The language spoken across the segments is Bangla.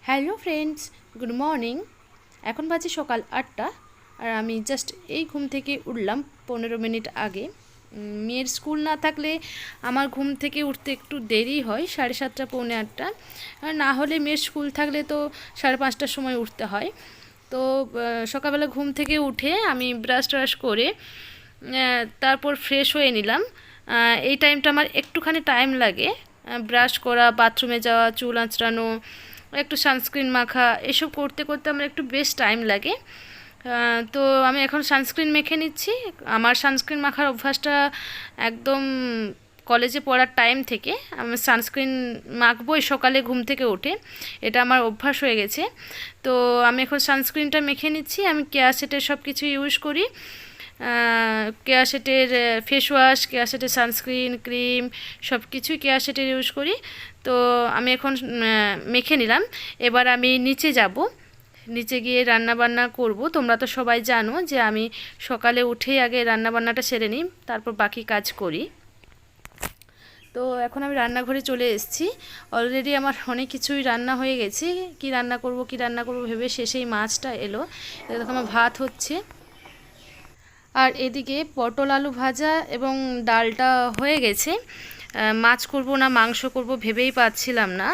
Hello friends, good morning. এখন বাজে সকাল 8টা আর আমি জাস্ট এই ঘুম থেকে উঠলাম 15 মিনিট আগে। মেয়ের স্কুল না থাকলে আমার ঘুম থেকে উঠতে একটু দেরি হয়, 7:30 পৌনে 8টা। আর না হলে মেয়ের স্কুল থাকলে তো 5:30টার সময় উঠতে হয়। তো সকালবেলা ঘুম থেকে উঠে আমি ব্রাশ ট্রাশ করে তারপর ফ্রেশ হয়ে নিলাম। এই টাইমটা আমার একটুখানি টাইম লাগে, ব্রাশ করা, বাথরুমে যাওয়া, চুল আঁচড়ানো, একটু সানস্ক্রিন মাখা, এসব করতে করতে আমার একটু বেশ টাইম লাগে। তো আমি এখন সানস্ক্রিন মেখে নিচ্ছি। আমার সানস্ক্রিন মাখার অভ্যাসটা একদম কলেজে পড়ার টাইম থেকে আমি সানস্ক্রিন মাখবই সকালে ঘুম থেকে উঠে, এটা আমার অভ্যাস হয়ে গেছে। তো আমি এখন সানস্ক্রিনটা মেখে নিচ্ছি। আমি কেয়ারশেটের সব কিছু ইউজ করি, কেয়ারশেটের ফেস ওয়াশ, কেয়ারশেটের সানস্ক্রিন, ক্রিম, সব কিছুই কেয়ারশেটের ইউজ করি। তো আমি এখন মেখে নিলাম। এবার আমি নিচে যাব, নিচে গিয়ে রান্না বান্না করব। তোমরা তো সবাই জানো যে আমি সকালে উঠেই আগে রান্না বান্নাটা সেরে নিই, তারপর বাকি কাজ করি। তো এখন আমি রান্নাঘরে চলে এসেছি। অলরেডি আমার অনেক কিছুই রান্না হয়ে গেছে। কি রান্না করব ভেবে শেষেই মাছটা এলো। দেখো আমার ভাত হচ্ছে, আর এদিকে পটল আলু ভাজা এবং ডালটা হয়ে গেছে। মাছ করব না মাংস করব ভেবেই পাচ্ছিলাম না।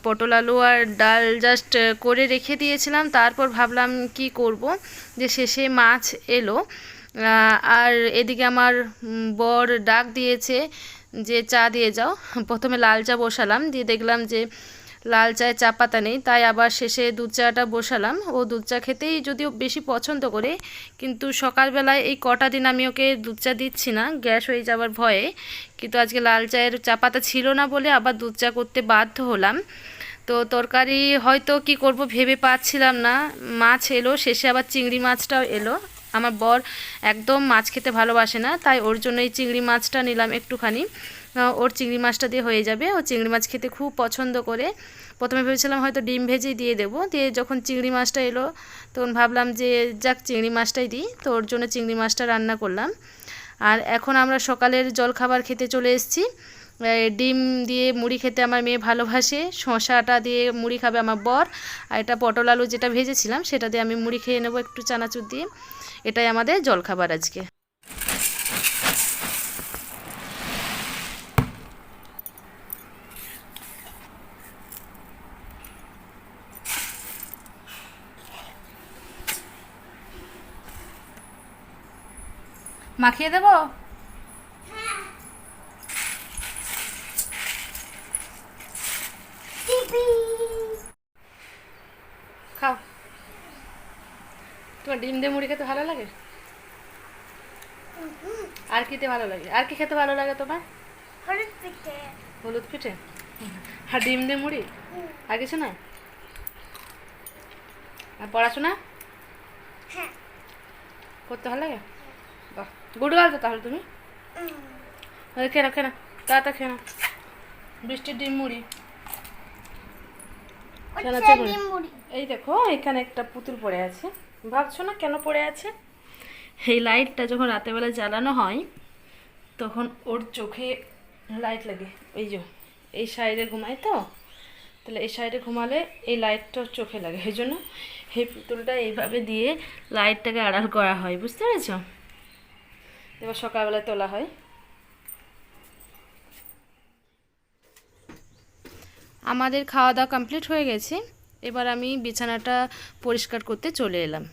পটল আলু আর ডাল জাস্ট করে রেখে দিয়েছিলাম, তারপর ভাবলাম কি করব, যে শেষে মাছ এলো। আর এদিকে আমার বর ডাক দিয়েছে যে চা দিয়ে যাও। প্রথমে লাল চা বসালাম, দিয়ে দেখলাম যে লাল চায়ে চা পাতা নেই, তাই আবার শেষে দুধ চাটা বসালাম। ও দুধ চা খেতেই যদিও বেশি পছন্দ করে, কিন্তু সকালবেলায় এই কটা দিন আমি ওকে দুধ চা দিচ্ছি না গ্যাস হয়ে যাওয়ার ভয়ে। কিন্তু আজকে লাল চায়ের চা পাতা ছিল না বলে আবার দুধ চা করতে বাধ্য হলাম। তো তরকারি হয়তো কি করব ভেবে পাচ্ছিলাম না। মাছ এলো, শেষে আবার চিংড়ি মাছটাও এলো। আমার বর একদম মাছ খেতে ভালোবাসে না, তাই ওর জন্য এই চিংড়ি মাছটা নিলাম একটুখানি। ওর চিংড়ি মাছটা দিয়ে হয়ে যাবে, ও চিংড়ি মাছ খেতে খুব পছন্দ করে। প্রথমে ভেবেছিলাম হয়তো ডিম ভেজেই দিয়ে দেবো, দিয়ে যখন চিংড়ি মাছটা এলো তখন ভাবলাম যে যাক চিংড়ি মাছটাই দিই, তো ওর জন্য চিংড়ি মাছটা রান্না করলাম। আর এখন আমরা সকালের জলখাবার খেতে চলে এসেছি। ডিম দিয়ে মুড়ি খেতে আমার মেয়ে ভালোবাসে, শসাটা দিয়ে মুড়ি খাবে আমার বর, আর এটা পটল আলু যেটা ভেজেছিলাম সেটা দিয়ে আমি মুড়ি খেয়ে নেবো একটু চানাচুর দিয়ে। এটাই আমাদের জলখাবার আজকে। মাখিয়ে দেবো? খাও। তোমার ডিম দিয়ে মুড়ি খেতে ভালো লাগে? আর কিতে ভালো লাগে? আর কি খেতে ভালো লাগে তোমার? হলুদ পিঠে। হলুদ পিঠে আর ডিম দিয়ে মুড়ি, আর কিছু না? আর পড়াশোনা হ্যাঁ। করতে ভালো লাগে? বাহ, গুড গার্ল তো তাহলে তুমি। খেয়ে না, খেয়ে না, তাড়াতাড়ি খেয়ে না। বৃষ্টির ডিম মুড়ি, ডিম মুড়ি। এই দেখো এখানে একটা পুতুল পড়ে আছে। ভাবছো না কেন পড়ে আছে? এই লাইটটা যখন রাতের বেলা জ্বালানো হয় তখন ওর চোখে লাইট লাগে। ওই যে এই সাইডে ঘুমায় তো, তাহলে এই সাইডে ঘুমালে এই লাইটটা চোখে লাগে, এই জন্য এই পুতুলটা এইভাবে দিয়ে লাইটটাকে আড়াল করা হয়, বুঝতে পেরেছ? এবার সকালবেলায় তোলা হয়। আমাদের খাওয়া দাওয়া কমপ্লিট হয়ে গেছে, এবার আমি বিছানাটা পরিষ্কার করতে চলে এলাম।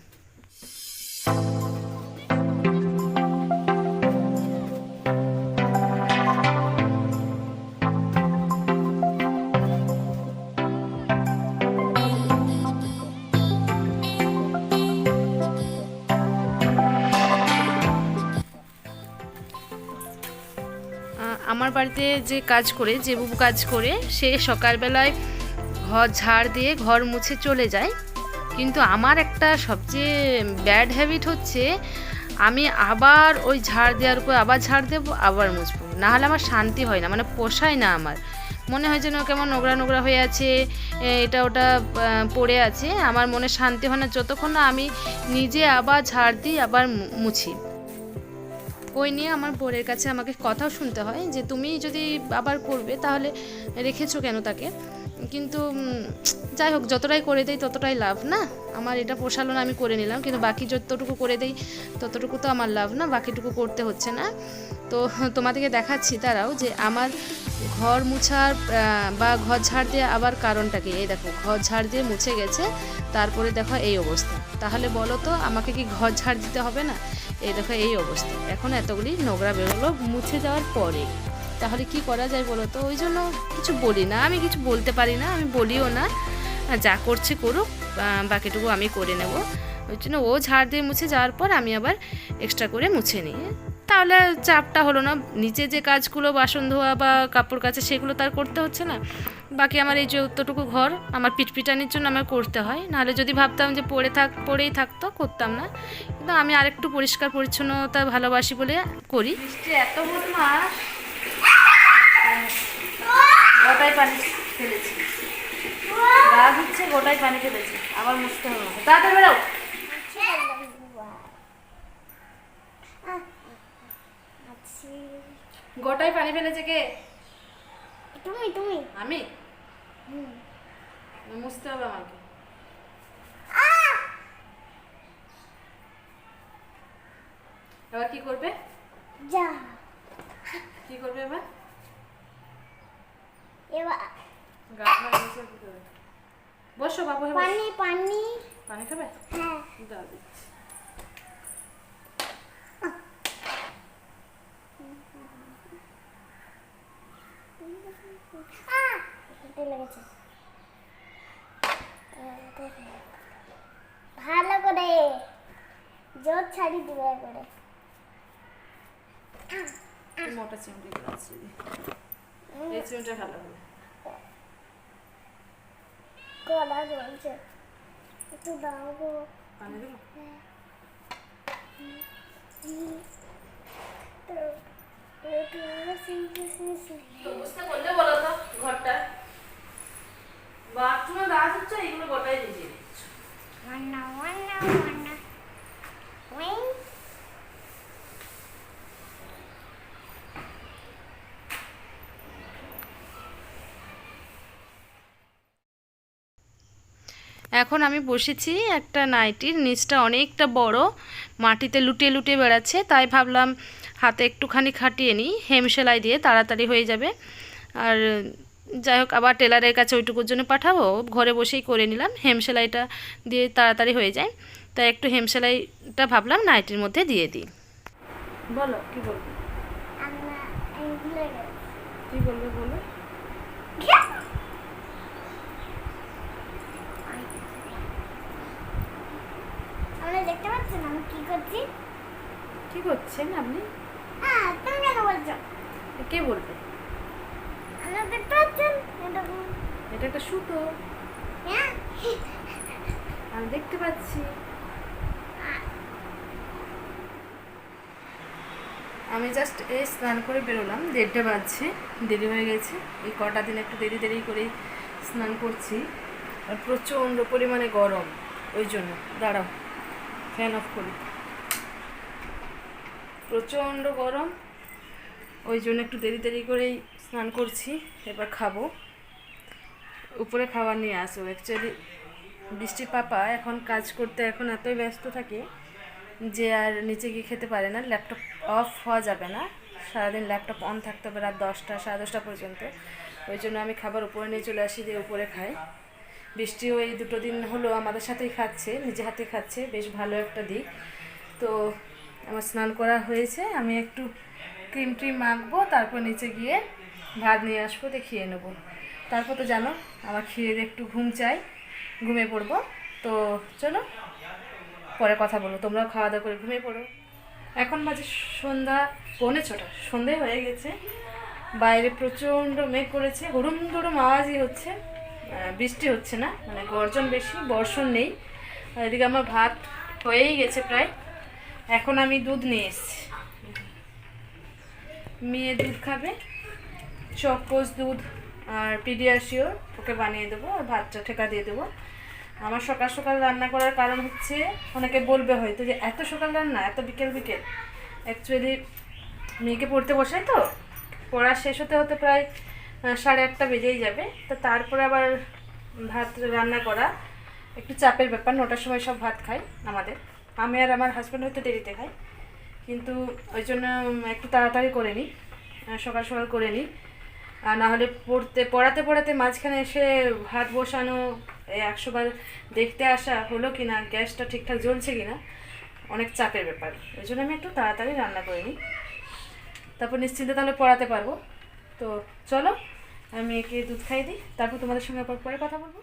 আমার বাড়িতে যে কাজ করে, যে বুবু কাজ করে, সে সকালবেলায় ঘর ঝাড় দিয়ে ঘর মুছে চলে যায়। কিন্তু আমার একটা সবচেয়ে ব্যাড হ্যাবিট হচ্ছে, আমি আবার ওই ঝাড় দেওয়ার উপর আবার ঝাড় দেবো, আবার মুছবো, না হলে আমার শান্তি হয় না, মানে পোষায় না আমার। মনে হয় যেন কেমন নোংরা নোংরা হয়ে আছে, এটা ওটা পড়ে আছে, আমার মনে শান্তি হয় না যতক্ষণ না আমি নিজে আবার ঝাড় দিই, আবার মুছি। ওই নিয়ে আমার বোনের কাছে আমাকে কথাও শুনতে হয় যে তুমি যদি আবার করবে তাহলে রেখেছো কেন তাকে। কিন্তু যাই হোক, যতটাই করে দেই ততটাই লাভ না। আমার এটা পোষালো না, আমি করে নিলাম, কিন্তু বাকি যতটুকু করে দেই ততটুকু তো আমার লাভ না, বাকিটুকু করতে হচ্ছে না। তো তোমাদেরকে দেখাচ্ছি দাঁড়াও যে আমার ঘর মুছার বা ঘর ঝাড় দিয়ে আবার কারণটা কি। এই দেখো, ঘর ঝাড় দিয়ে মুছে গেছে, তারপরে দেখো এই অবস্থা। তাহলে বলো তো আমাকে কি ঘর ঝাড় দিতে হবে না? এই দেখো এই অবস্থা, এখন এতগুলি নোংরা বেরোলো মুছে যাওয়ার পরে। তাহলে কি করা যায় বলো তো? ওই জন্য কিছু বলি না, আমি কিছু বলতে পারি না, আমি বলিও না, যা করছে করুক, বাকিটুকু আমি করে নেব। ওই জন্য ও ঝাড় দিয়ে মুছে যাওয়ার পর আমি আবার এক্সট্রা করে মুছে নিই, তাহলে চাপটা হলো না। নিচে যে কাজগুলো বাসন ধোয়া বা কাপড় কাচা সেগুলো তার করতে হচ্ছে না। বাকি আমার এই যে অতটুকু ঘর আমার পিটপিটানির জন্য আমার করতে হয়, নাহলে যদি ভাবতাম যে পড়েই থাকতো, করতাম না। কিন্তু আমি আরেকটু পরিষ্কার পরিচ্ছন্নতা ভালোবাসি বলে করি। বৃষ্টি এত বদমাস, গোটায় পানি ফেলেছি, গা ধুচ্ছে, গোটায় পানি ফেলেছি, আবার মুছতে হবে। তাড়াতাড়ি বেরো। গোটায় পানি ফেলেছে কে? তুমি তুমি আমি? মুছতে হবে আমাকে। এবার কি করবে? যা কি করবে এবার? এবার গা ধোয়া হয়েছে, কি করবে? বসো বাবু, পানি পানি পানি খাবে? হ্যাঁ দাও দিচ্ছি। খেতে লেগেছে ভালো করে জোর ছাড়ি দিবে করে মোটা চিমটি আছে, এই চিমটা ভালো হবে। গলা জ্বলছে, একটু দাও গো। পানি দেবো? তো বুঝতে বললে বলো তো, ঘরটা বাথরুমে গা ধুচ্ছে, এগুলো গোটাই ভিজিয়ে দিচ্ছ। ওয়ান্না ওয়ান্না ওয়ান্না ওয়াই এখন আমি বসেছি একটা নাইটির, নিচটা অনেকটা বড়, মাটিতে লুটিয়ে লুটিয়ে বেড়াচ্ছে, তাই ভাবলাম হাতে একটুখানি খাটিয়ে নিই, হেম সেলাই দিয়ে তাড়াতাড়ি হয়ে যাবে। আর যাই হোক, আবার টেলারের কাছে ওইটুকুর জন্য পাঠাবো, ঘরে বসেই করে নিলাম, হেম সেলাইটা দিয়ে তাড়াতাড়ি হয়ে যায়। তাই একটু হেম সেলাইটা ভাবলাম নাইটির মধ্যে দিয়ে দিই। বলো কি বলবে? আমরা এইগুলো কি বলবে বলো? আমরা দেখতে পাচ্ছেন আমি কি করছি? কি করছেন আপনি? তুমি কেন বলছো? কে বলবে? আমরা দেখতে পাচ্ছেন এটা একটা সুতো, হ্যাঁ আমি দেখতে পাচ্ছি। আমি জাস্ট এই স্নান করে বেরোলাম, 1:30 বাজছে, দেরি হয়ে গেছে। এই কটা দিন একটু দেরি দেরি করেই স্নান করছি, আর প্রচণ্ড পরিমাণে গরম, ওই জন্য। দাঁড়াও, ফ্যান অফ করি। প্রচণ্ড গরম, ওই জন্য একটু দেরি দেরি করেই স্নান করছি। এবার খাবো, উপরে খাবার নিয়ে আসবো। অ্যাকচুয়ালি বৃষ্টির পাপা এখন কাজ করতে এখন এতই ব্যস্ত থাকে যে আর নিচে গিয়ে খেতে পারে না, ল্যাপটপ অফ হওয়া যাবে না, সারাদিন ল্যাপটপ অন থাকতে হবে রাত 10টা 10:30 পর্যন্ত। ওই জন্য আমি খাবার উপরে নিয়ে চলে আসি, দিয়ে উপরে খাই। বৃষ্টিও এই 2 দিন হলো আমাদের সাথেই খাচ্ছে, নিজে হাতে খাচ্ছে, বেশ ভালো একটা দিক। তো আমার স্নান করা হয়েছে, আমি একটু ক্রিম ট্রিম মাখবো, তারপর নিচে গিয়ে ভাত নিয়ে আসবো, দিয়ে খেয়ে নেবো। তারপর তো জানো আমার খেয়ে একটু ঘুম চাই, ঘুমিয়ে পড়বো। তো চলো পরে কথা বলবো, তোমরাও খাওয়া দাওয়া করে ঘুমিয়ে পড়ো। এখন বাজে সন্ধ্যা 6:45, সন্ধে হয়ে গেছে। বাইরে প্রচণ্ড মেঘ করেছে, হুড়ুম ধুড়ুম আওয়াজই হচ্ছে, বৃষ্টি হচ্ছে না, মানে গর্জন বেশি, বর্ষণ নেই। আর এদিকে আমার ভাত হয়েই গেছে প্রায়। এখন আমি দুধ নিয়ে এসেছি, মেয়ে দুধ খাবে, চকোস দুধ আর পিডিয়াশিওর, ওকে বানিয়ে দেবো, আর ভাতটা ঠেকা দিয়ে দেবো। আমার সকাল সকাল রান্না করার কারণ হচ্ছে, অনেকে বলবে হয়তো যে এত সকাল রান্না, এত বিকেল বিকেল। অ্যাকচুয়ালি মেয়েকে পড়তে বসাই তো, পড়া শেষ হতে হতে প্রায় 8:30 বেজেই যাবে। তো তারপরে আবার ভাত রান্না করা একটু চাপের ব্যাপার। 9টার সময় সব ভাত খাই আমাদের, আমি আর আমার হাজব্যান্ড হয়তো দেরিতে খাই, কিন্তু ওই জন্য একটু তাড়াতাড়ি করে নিই, সকাল সকাল করে নিই। আর না হলে পড়াতে পড়াতে মাঝখানে এসে ভাত বসানো, 100 বার দেখতে আসা হলো কি না, গ্যাসটা ঠিকঠাক জ্বলছে কি না, অনেক চাপের ব্যাপার। ওই জন্য আমি একটু তাড়াতাড়ি রান্না করে নিই, তারপর নিশ্চিন্তে তাহলে পড়াতে পারবো। তো চলো আমি একে দুধ খাইয়ে দিই, তারপর তোমাদের সঙ্গে আবার পরে কথা বলবো।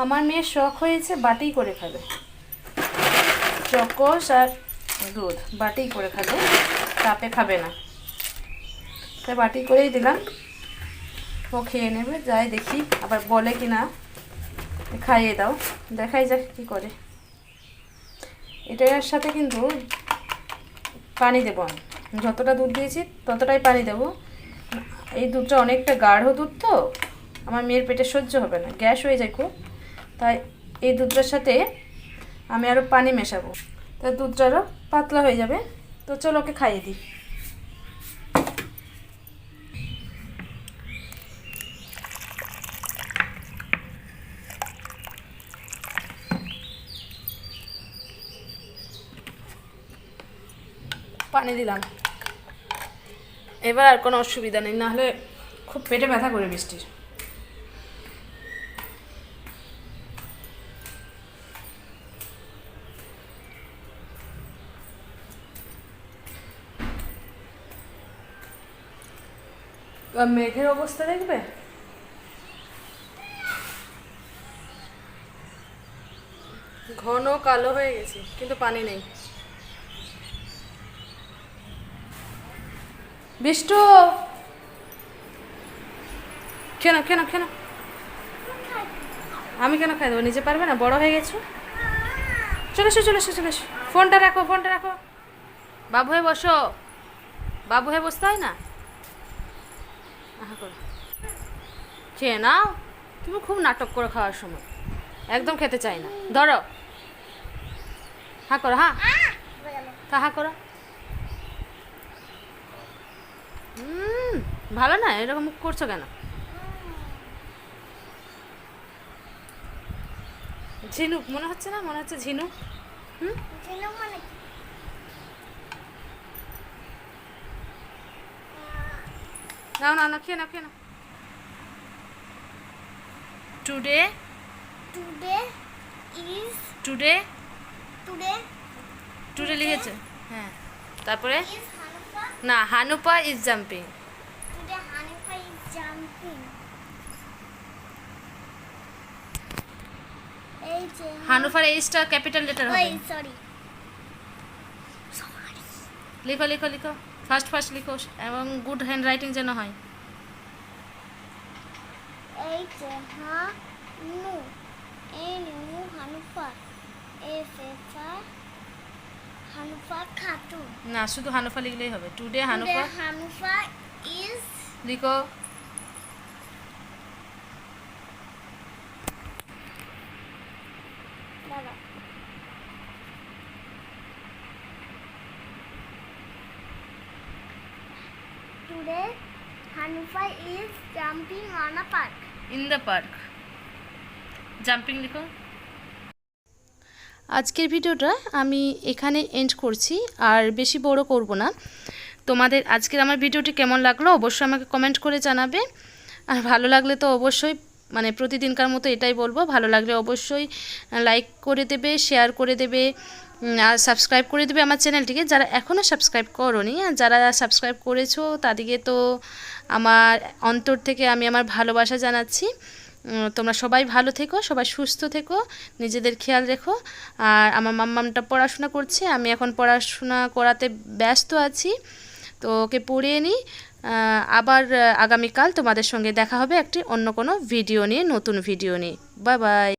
আমার মেয়ের শখ হয়েছে বাটি করে খাবে, চকোস আর দুধ বাটি করে খাবে, কাপে খাবে না। তাই বাটি করেই দিলাম, ও খেয়ে নেবে। যাই দেখি আবার বলে কি না, খাইয়ে দাও, দেখাই যাক কী করে। এটার সাথে কিন্তু পানি দেবো আমি, যতটা দুধ দিয়েছি ততটাই পানি দেবো। এই দুধটা অনেকটা গাঢ় দুধ, তো আমার মেয়ের পেটে সহ্য হবে না, গ্যাস হয়ে যায় খুব। তাই এই দুধটার সাথে আমি আরও পানি মেশাবো, তাই দুধটা আরও পাতলা হয়ে যাবে। তো চলো ওকে খাইয়ে দিই। পানি দিলাম, এবার আর কোনো অসুবিধা নেই, নাহলে খুব পেটে ব্যথা করে বৃষ্টির। মেঘের অবস্থা দেখবে, ঘন কালো হয়ে গেছে কিন্তু পানি নেই। বিষ্টু, কেন কেন কেন আমি কেন খাই দেবো? নিজে পারবে না? বড় হয়ে গেছো। চলে এসো চলে এসো চলে এসো, ফোনটা রাখো ফোনটা রাখো। বাবু হয়ে বসো, বাবু হয়ে বসতে হয় না। আহা করো, খেয়ে নাও। তুমি খুব নাটক করে খাওয়ার সময়, একদম খেতে চাই না। ধরো, হা করো, হ্যাঁ হা করো। ভালো না এরকম করছো কেন? ঝিনুক মনে হচ্ছে না? মনে হচ্ছে ঝিনুক। ঝিনুক মানে নাও না না, খেয়ে নাও খেয়ে নাও। Today today is today today today লিখেছে, হ্যাঁ। তারপরে ইজ হানুফা না, Hanupa is jumping. Today Hanufa is jumping. এই যে হানুফার এইচটা ক্যাপিটাল লেটার হবে। সরি লিখো লিখো লিখো, ফার্স্ট ফার্স্ট লিখো, এবং গুড হ্যান্ড রাইটিং যেন হয়। এই যে হানু এনু হানুফা এফা হানুফা খাতু। না, শুধু হানুফা লিখলেই হবে। টুডে টুডে হানুফা হানুফা ইজ লিখো। দাদা today Hanifa is jumping on a park. In the park. Jumping লিখো। আজকের ভিডিওটা আমি এখানে এন্ড করছি, আর বেশি বড় করব না। তোমাদের আজকের আমার ভিডিওটি কেমন লাগলো অবশ্যই আমাকে কমেন্ট করে জানাবে, আর ভালো লাগলে তো অবশ্যই মানে প্রতিদিনকার মতো এটাই বলবো, ভালো লাগলে অবশ্যই লাইক করে দেবে, শেয়ার করে দেবে, আর সাবস্ক্রাইব করে দেবে আমার চ্যানেলটিকে যারা এখনও সাবস্ক্রাইব করোনি। আর যারা সাবস্ক্রাইব করেছো তাদেরকে তো আমার অন্তর থেকে আমি আমার ভালোবাসা জানাচ্ছি। তোমরা সবাই ভালো থেকো, সবাই সুস্থ থেকো, নিজেদের খেয়াল রেখো। আর আমার মাম্মামটা পড়াশোনা করছে, আমি এখন পড়াশোনা করাতে ব্যস্ত আছি, তো ওকে পড়িয়ে নিই। আবার আগামীকাল তোমাদের সঙ্গে দেখা হবে একটি অন্য কোনো ভিডিও নিয়ে, নতুন ভিডিও নিয়ে। Bye bye.